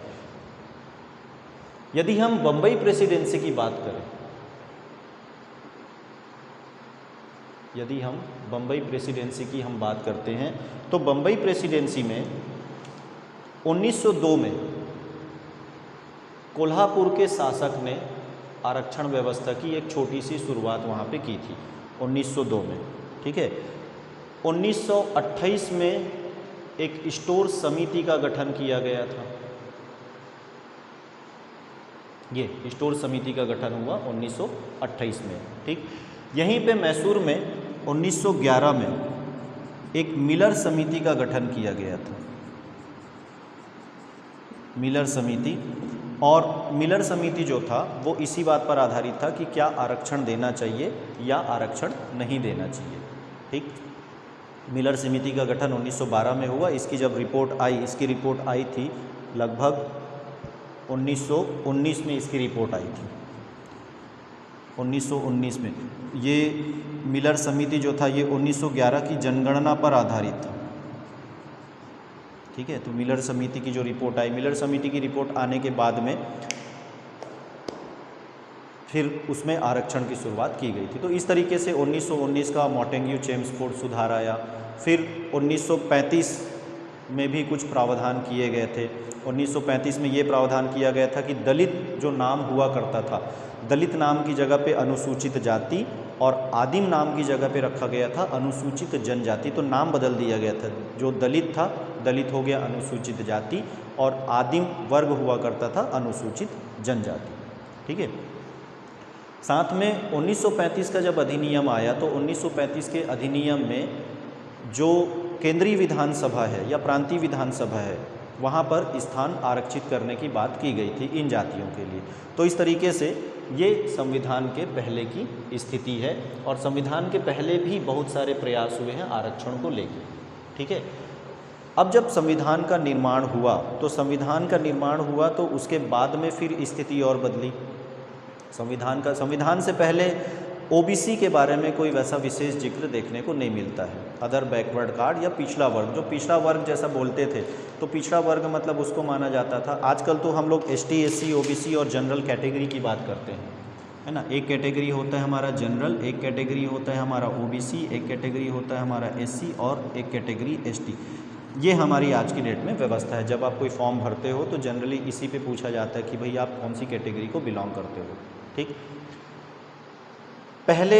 यदि हम बम्बई प्रेसिडेंसी की बात करें, यदि हम बम्बई प्रेसिडेंसी की हम बात करते हैं तो बम्बई प्रेसिडेंसी में 1902 में कोल्हापुर के शासक ने आरक्षण व्यवस्था की एक छोटी सी शुरुआत वहाँ पे की थी 1902 में, ठीक है। 1928 में एक स्टोर समिति का गठन किया गया था। ये स्टोर समिति का गठन हुआ 1928 में, ठीक। यहीं पे मैसूर में 1911 में एक मिलर समिति का गठन किया गया था, मिलर समिति। और मिलर समिति जो था वो इसी बात पर आधारित था कि क्या आरक्षण देना चाहिए या आरक्षण नहीं देना चाहिए, ठीक। मिलर समिति का गठन 1912 में हुआ। इसकी जब रिपोर्ट आई, इसकी रिपोर्ट आई थी लगभग 1919 में इसकी रिपोर्ट आई थी, 1919 में। ये मिलर समिति जो था ये 1911 की जनगणना पर आधारित था, ठीक है। तो मिलर समिति की जो रिपोर्ट आई, मिलर समिति की रिपोर्ट आने के बाद में फिर उसमें आरक्षण की शुरुआत की गई थी। तो इस तरीके से 1919 का मॉन्टेग्यू चेम्सफोर्ड सुधार आया। फिर 1935 में भी कुछ प्रावधान किए गए थे। 1935 में ये प्रावधान किया गया था कि दलित जो नाम हुआ करता था, दलित नाम की जगह पे अनुसूचित जाति और आदिम नाम की जगह पे रखा गया था अनुसूचित जनजाति। तो नाम बदल दिया गया था। जो दलित था, दलित हो गया अनुसूचित जाति, और आदिम वर्ग हुआ करता था अनुसूचित जनजाति, ठीक है। साथ में 1935 का जब अधिनियम आया तो 1935 के अधिनियम में जो केंद्रीय विधानसभा है या प्रांतीय विधानसभा है वहाँ पर स्थान आरक्षित करने की बात की गई थी इन जातियों के लिए। तो इस तरीके से ये संविधान के पहले की स्थिति है और संविधान के पहले भी बहुत सारे प्रयास हुए हैं आरक्षण को लेकर, ठीक है। अब जब संविधान का निर्माण हुआ तो संविधान का निर्माण हुआ तो उसके बाद में फिर स्थिति और बदली। संविधान से पहले ओबीसी के बारे में कोई वैसा विशेष जिक्र देखने को नहीं मिलता है। अदर बैकवर्ड कार्ड या पिछड़ा वर्ग, जो पिछड़ा वर्ग जैसा बोलते थे तो पिछड़ा वर्ग मतलब उसको माना जाता था। आजकल तो हम लोग एसटी, एससी, ओबीसी और जनरल कैटेगरी की बात करते हैं, है ना। एक कैटेगरी होता है हमारा जनरल, एक कैटेगरी होता है हमारा ओबीसी, एक कैटेगरी होता है हमारा एससी और एक कैटेगरी एसटी। ये हमारी आज की डेट में व्यवस्था है। जब आप कोई फॉर्म भरते हो तो जनरली इसी पे पूछा जाता है कि भाई आप कौन सी कैटेगरी को बिलोंग करते हो, ठीक। पहले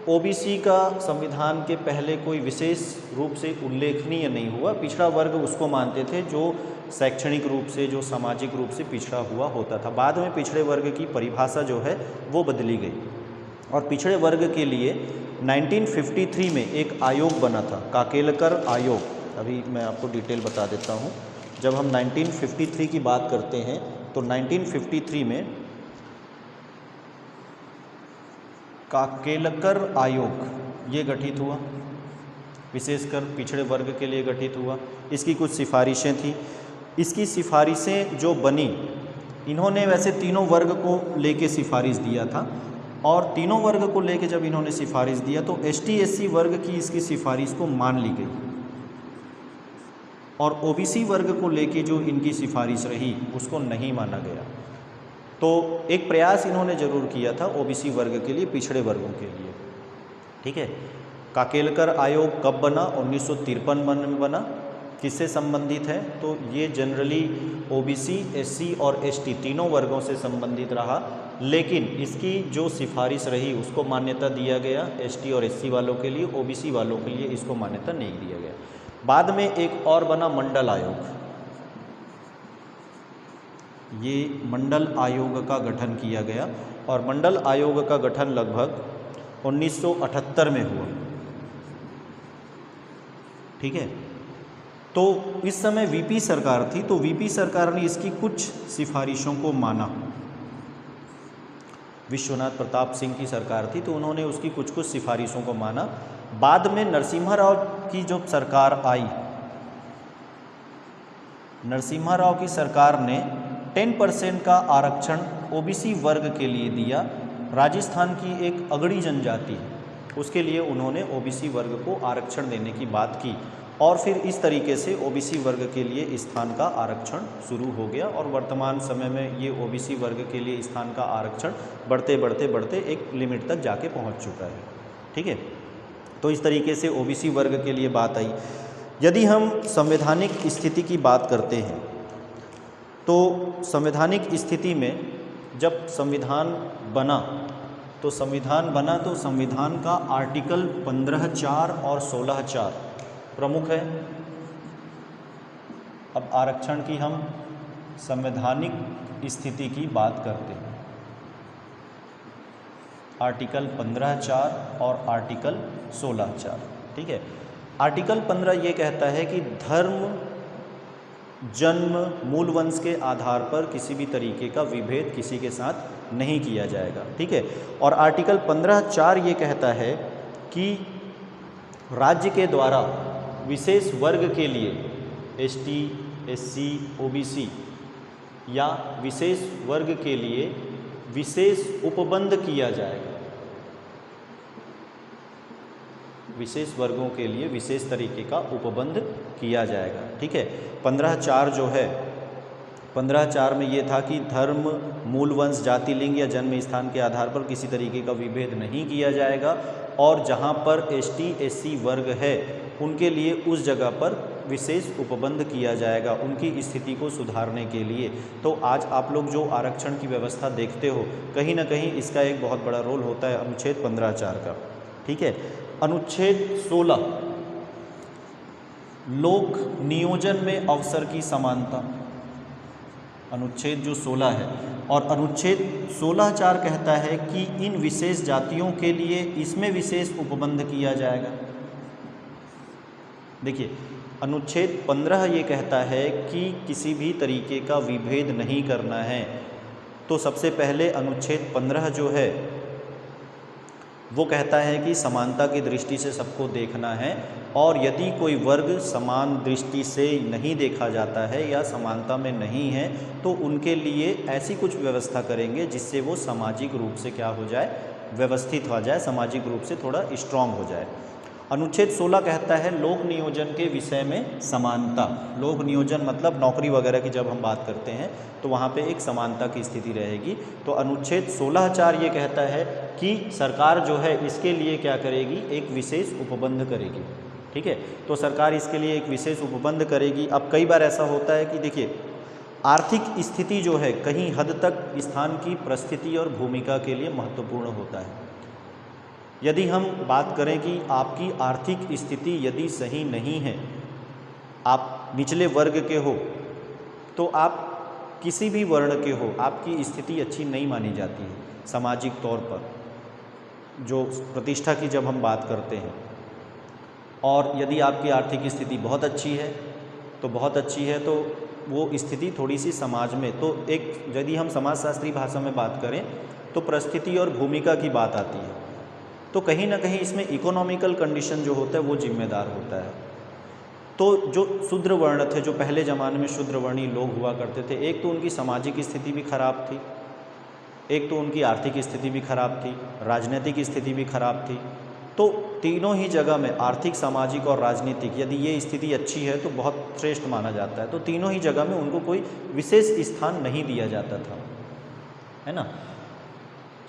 ओबीसी का संविधान के पहले कोई विशेष रूप से उल्लेखनीय नहीं हुआ। पिछड़ा वर्ग उसको मानते थे जो शैक्षणिक रूप से, जो सामाजिक रूप से पिछड़ा हुआ होता था। बाद में पिछड़े वर्ग की परिभाषा जो है वो बदली गई और पिछड़े वर्ग के लिए 1953 में एक आयोग बना था, काकेलकर आयोग। अभी मैं आपको डिटेल बता देता हूँ। जब हम 1953 की बात करते हैं तो 1953 में काकेलकर आयोग ये गठित हुआ, विशेषकर पिछड़े वर्ग के लिए गठित हुआ। इसकी कुछ सिफारिशें थी। इसकी सिफारिशें जो बनी, इन्होंने वैसे तीनों वर्ग को लेके सिफारिश दिया था और तीनों वर्ग को लेके जब इन्होंने सिफारिश दिया तो एसटी एससी वर्ग की इसकी सिफारिश को मान ली गई और ओबीसी वर्ग को लेके जो इनकी सिफारिश रही उसको नहीं माना गया। तो एक प्रयास इन्होंने ज़रूर किया था ओबीसी वर्ग के लिए, पिछड़े वर्गों के लिए। ठीक है। काकेलकर आयोग कब बना? 1953 में बना। किससे संबंधित है? तो ये जनरली ओबीसी, एससी और एसटी तीनों वर्गों से संबंधित रहा, लेकिन इसकी जो सिफारिश रही उसको मान्यता दिया गया एसटी और एससी वालों के लिए, ओबीसी वालों के लिए इसको मान्यता नहीं दिया गया। बाद में एक और बना मंडल आयोग। ये मंडल आयोग का गठन किया गया और मंडल आयोग का गठन लगभग 1978 में हुआ। ठीक है। तो इस समय वीपी सरकार थी, तो वीपी सरकार ने इसकी कुछ सिफारिशों को माना। विश्वनाथ प्रताप सिंह की सरकार थी तो उन्होंने उसकी कुछ कुछ सिफारिशों को माना। बाद में नरसिम्हा राव की जो सरकार आई, नरसिम्हा राव की सरकार ने 10% का आरक्षण ओबीसी वर्ग के लिए दिया। राजस्थान की एक अगड़ी जनजाति, उसके लिए उन्होंने ओबीसी वर्ग को आरक्षण देने की बात की और फिर इस तरीके से ओबीसी वर्ग के लिए स्थान का आरक्षण शुरू हो गया और वर्तमान समय में ये ओबीसी वर्ग के लिए स्थान का आरक्षण बढ़ते बढ़ते बढ़ते एक लिमिट तक जाके पहुंच चुका है। ठीक है। तो इस तरीके से ओबीसी वर्ग के लिए बात आई। यदि हम संवैधानिक स्थिति की बात करते हैं तो संवैधानिक स्थिति में जब संविधान बना तो संविधान का आर्टिकल 15(4) और 16(4) प्रमुख है। अब आरक्षण की हम संवैधानिक स्थिति की बात करते हैं। आर्टिकल 15(4) और आर्टिकल 16(4). ठीक है। आर्टिकल 15 ये कहता है कि धर्म, जन्म, मूल वंश के आधार पर किसी भी तरीके का विभेद किसी के साथ नहीं किया जाएगा। ठीक है। और आर्टिकल 15(4) ये कहता है कि राज्य के द्वारा विशेष वर्ग के लिए एसटी, एससी, ओबीसी या विशेष वर्ग के लिए विशेष उपबंध किया जाएगा। विशेष वर्गों के लिए विशेष तरीके का उपबंध किया जाएगा। ठीक है। 15(4) जो है, 15(4) में ये था कि धर्म, मूल वंश, जाति, लिंग या जन्म स्थान के आधार पर किसी तरीके का विभेद नहीं किया जाएगा और जहाँ पर एसटी, एससी वर्ग है उनके लिए उस जगह पर विशेष उपबंध किया जाएगा उनकी स्थिति को सुधारने के लिए। तो आज आप लोग जो आरक्षण की व्यवस्था देखते हो, कहीं ना कहीं इसका एक बहुत बड़ा रोल होता है अनुच्छेद 15(4) का। ठीक है। अनुच्छेद 16 लोक नियोजन में अवसर की समानता, अनुच्छेद जो 16 है, और अनुच्छेद 16(4) कहता है कि इन विशेष जातियों के लिए इसमें विशेष उपबंध किया जाएगा। देखिए, अनुच्छेद 15 ये कहता है कि किसी भी तरीके का विभेद नहीं करना है। तो सबसे पहले अनुच्छेद 15 जो है वो कहता है कि समानता की दृष्टि से सबको देखना है और यदि कोई वर्ग समान दृष्टि से नहीं देखा जाता है या समानता में नहीं है तो उनके लिए ऐसी कुछ व्यवस्था करेंगे जिससे वो सामाजिक रूप से क्या हो जाए, व्यवस्थित हो जाए, सामाजिक रूप से थोड़ा स्ट्रांग हो जाए। अनुच्छेद 16 कहता है लोक नियोजन के विषय में समानता। लोक नियोजन मतलब नौकरी वगैरह की जब हम बात करते हैं तो वहाँ पे एक समानता की स्थिति रहेगी। तो अनुच्छेद 16(4) ये कहता है कि सरकार जो है इसके लिए क्या करेगी, एक विशेष उपबंध करेगी। ठीक है। तो सरकार इसके लिए एक विशेष उपबंध करेगी। अब कई बार ऐसा होता है कि देखिए, आर्थिक स्थिति जो है कहीं हद तक स्थान की परिस्थिति और भूमिका के लिए महत्वपूर्ण होता है। यदि हम बात करें कि आपकी आर्थिक स्थिति यदि सही नहीं है, आप निचले वर्ग के हो, तो आप किसी भी वर्ण के हो, आपकी स्थिति अच्छी नहीं मानी जाती है सामाजिक तौर पर, जो प्रतिष्ठा की जब हम बात करते हैं। और यदि आपकी आर्थिक स्थिति बहुत अच्छी है तो बहुत अच्छी है, तो वो स्थिति थोड़ी सी समाज में, तो एक यदि हम समाजशास्त्री भाषा में बात करें तो परिस्थिति और भूमिका की बात आती है। तो कहीं ना कहीं इसमें इकोनॉमिकल कंडीशन जो होता है वो जिम्मेदार होता है। तो जो शूद्र वर्ण थे, जो पहले ज़माने में शूद्रवर्णीय लोग हुआ करते थे, एक तो उनकी सामाजिक स्थिति भी खराब थी, एक तो उनकी आर्थिक स्थिति भी खराब थी, राजनीतिक स्थिति भी खराब थी। तो तीनों ही जगह में आर्थिक, सामाजिक और राजनीतिक, यदि ये स्थिति अच्छी है तो बहुत श्रेष्ठ माना जाता है। तो तीनों ही जगह में उनको कोई विशेष स्थान नहीं दिया जाता था, है ना।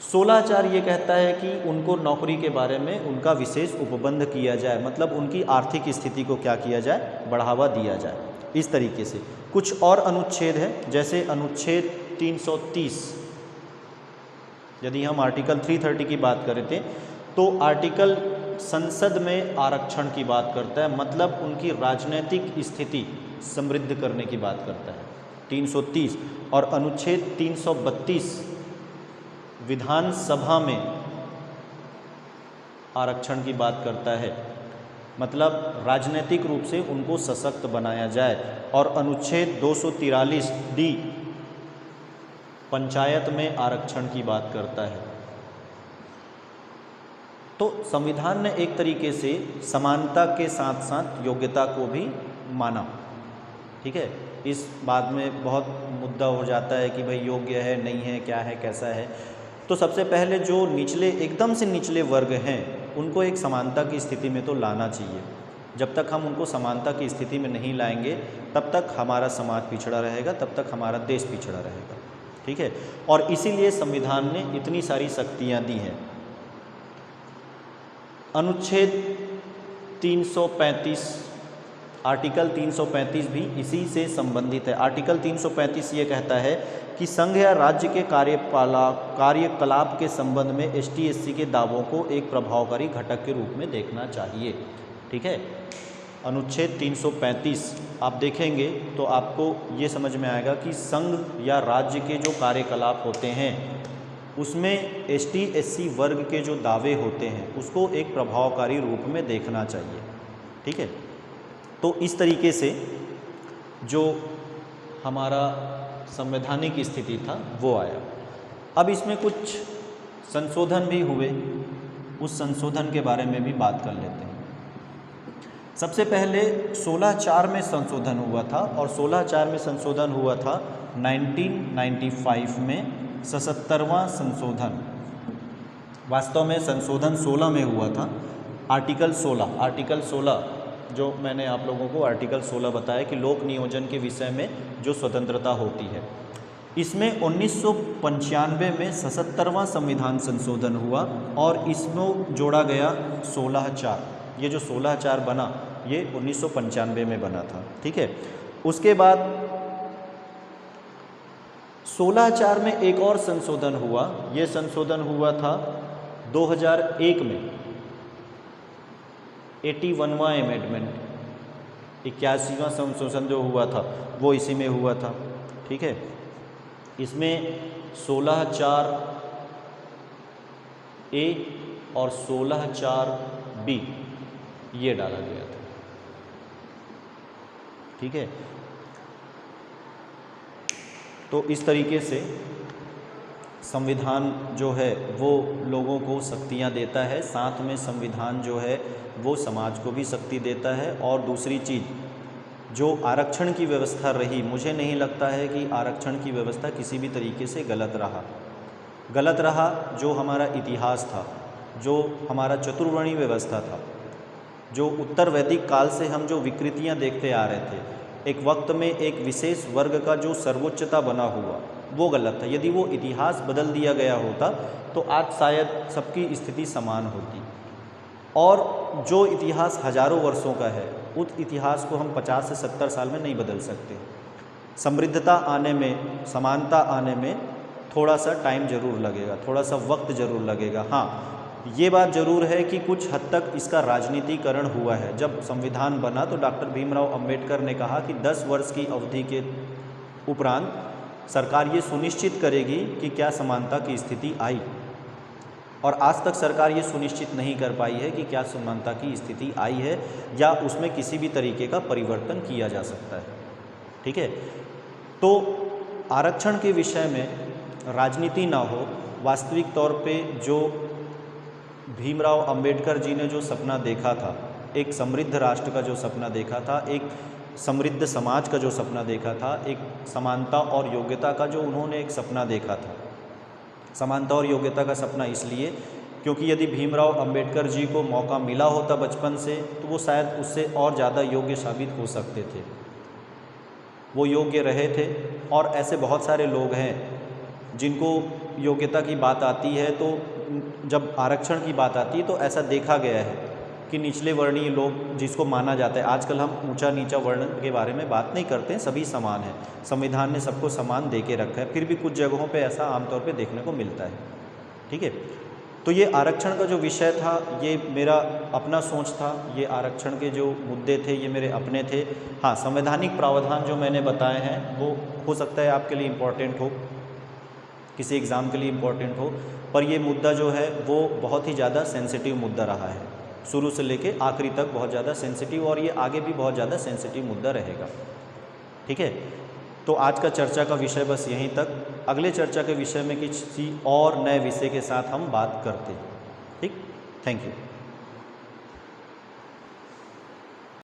16 ये कहता है कि उनको नौकरी के बारे में उनका विशेष उपबंध किया जाए, मतलब उनकी आर्थिक स्थिति को क्या किया जाए, बढ़ावा दिया जाए। इस तरीके से कुछ और अनुच्छेद है, जैसे अनुच्छेद 330। यदि हम आर्टिकल 330 की बात करें थे तो आर्टिकल संसद में आरक्षण की बात करता है, मतलब उनकी राजनीतिक स्थिति समृद्ध करने की बात करता है 330। और अनुच्छेद 332 विधानसभा में आरक्षण की बात करता है, मतलब राजनीतिक रूप से उनको सशक्त बनाया जाए। और अनुच्छेद 243D पंचायत में आरक्षण की बात करता है। तो संविधान ने एक तरीके से समानता के साथ साथ योग्यता को भी माना, ठीक है। इस बात में बहुत मुद्दा हो जाता है कि भाई योग्य है, नहीं है, क्या है, कैसा है। तो सबसे पहले जो निचले, एकदम से निचले वर्ग हैं, उनको एक समानता की स्थिति में तो लाना चाहिए। जब तक हम उनको समानता की स्थिति में नहीं लाएंगे तब तक हमारा समाज पिछड़ा रहेगा, तब तक हमारा देश पिछड़ा रहेगा, ठीक है। और इसीलिए संविधान ने इतनी सारी शक्तियाँ दी हैं। अनुच्छेद 335, आर्टिकल 335 भी इसी से संबंधित है। आर्टिकल 335 ये कहता है कि संघ या राज्य के कार्यकलाप के संबंध में ST/SC के दावों को एक प्रभावकारी घटक के रूप में देखना चाहिए, ठीक है। अनुच्छेद 335 आप देखेंगे तो आपको ये समझ में आएगा कि संघ या राज्य के जो कार्यकलाप होते हैं उसमें ST/SC वर्ग के जो दावे होते हैं उसको एक प्रभावकारी रूप में देखना चाहिए, ठीक है। तो इस तरीके से जो हमारा संवैधानिक स्थिति था वो आया। अब इसमें कुछ संशोधन भी हुए, उस संशोधन के बारे में भी बात कर लेते हैं। सबसे पहले 16(4) में संशोधन हुआ था, और 16(4) में संशोधन हुआ था 1995 में 77वां संशोधन। वास्तव में संशोधन 16 में हुआ था। आर्टिकल 16 जो मैंने आप लोगों को आर्टिकल 16 बताया कि लोक नियोजन के विषय में जो स्वतंत्रता होती है, इसमें 1995 में 77वां संविधान संशोधन हुआ और इसमें जोड़ा गया 16(4). ये जो 16(4) बना ये 1995 में बना था, ठीक है। उसके बाद 16(4) में एक और संशोधन हुआ। ये संशोधन हुआ था 2001 में, 81वां अमेंडमेंट, 81वां संशोधन जो हुआ था वो इसी में हुआ था, ठीक है। इसमें 16(4)A और 16(4)B ये डाला गया था, ठीक है। तो इस तरीके से संविधान जो है वो लोगों को शक्तियाँ देता है, साथ में संविधान जो है वो समाज को भी शक्ति देता है। और दूसरी चीज़, जो आरक्षण की व्यवस्था रही, मुझे नहीं लगता है कि आरक्षण की व्यवस्था किसी भी तरीके से गलत रहा। जो हमारा इतिहास था, जो हमारा चतुर्वर्णीय व्यवस्था था, जो उत्तर वैदिक काल से हम जो विकृतियाँ देखते आ रहे थे, एक वक्त में एक विशेष वर्ग का जो सर्वोच्चता बना हुआ, वो गलत था। यदि वो इतिहास बदल दिया गया होता तो आज शायद सबकी स्थिति समान होती। और जो इतिहास हजारों वर्षों का है, उस इतिहास को हम 50 से 70 साल में नहीं बदल सकते। समृद्धता आने में, समानता आने में थोड़ा सा टाइम ज़रूर लगेगा, थोड़ा सा वक्त ज़रूर लगेगा। हाँ, ये बात ज़रूर है कि कुछ हद तक इसका राजनीतिकरण हुआ है। जब संविधान बना तो डॉक्टर भीमराव अंबेडकर ने कहा कि 10 वर्ष की अवधि के उपरांत सरकार ये सुनिश्चित करेगी कि क्या समानता की स्थिति आई, और आज तक सरकार ये सुनिश्चित नहीं कर पाई है कि क्या समानता की स्थिति आई है या उसमें किसी भी तरीके का परिवर्तन किया जा सकता है। ठीक है, तो आरक्षण के विषय में राजनीति ना हो, वास्तविक तौर पे जो भीमराव अंबेडकर जी ने जो सपना देखा था, एक समृद्ध राष्ट्र का जो सपना देखा था, एक समृद्ध समाज का जो सपना देखा था, एक समानता और योग्यता का जो उन्होंने एक सपना देखा था। समानता और योग्यता का सपना इसलिए क्योंकि यदि भीमराव अंबेडकर जी को मौका मिला होता बचपन से तो वो शायद उससे और ज़्यादा योग्य साबित हो सकते थे। वो योग्य रहे थे, और ऐसे बहुत सारे लोग हैं जिनको योग्यता की बात आती है तो जब आरक्षण की बात आती है तो ऐसा देखा गया है कि निचले वर्णीय लोग जिसको माना जाता है, आजकल हम ऊंचा नीचा वर्ण के बारे में बात नहीं करते हैं, सभी समान हैं, संविधान ने सबको समान दे के रखा है, फिर भी कुछ जगहों पे ऐसा आमतौर पे देखने को मिलता है। ठीक है, तो ये आरक्षण का जो विषय था ये मेरा अपना सोच था, ये आरक्षण के जो मुद्दे थे ये मेरे अपने थे। हाँ, संवैधानिक प्रावधान जो मैंने बताए हैं वो हो सकता है आपके लिए इम्पोर्टेंट हो, किसी एग्ज़ाम के लिए इम्पोर्टेंट हो, पर ये मुद्दा जो है वो बहुत ही ज़्यादा सेंसिटिव मुद्दा रहा है, शुरू से लेके आखिरी तक बहुत ज़्यादा सेंसिटिव, और ये आगे भी बहुत ज़्यादा सेंसिटिव मुद्दा रहेगा। ठीक है, तो आज का चर्चा का विषय बस यहीं तक। अगले चर्चा के विषय में किसी और नए विषय के साथ हम बात करते हैं। ठीक, थैंक यू।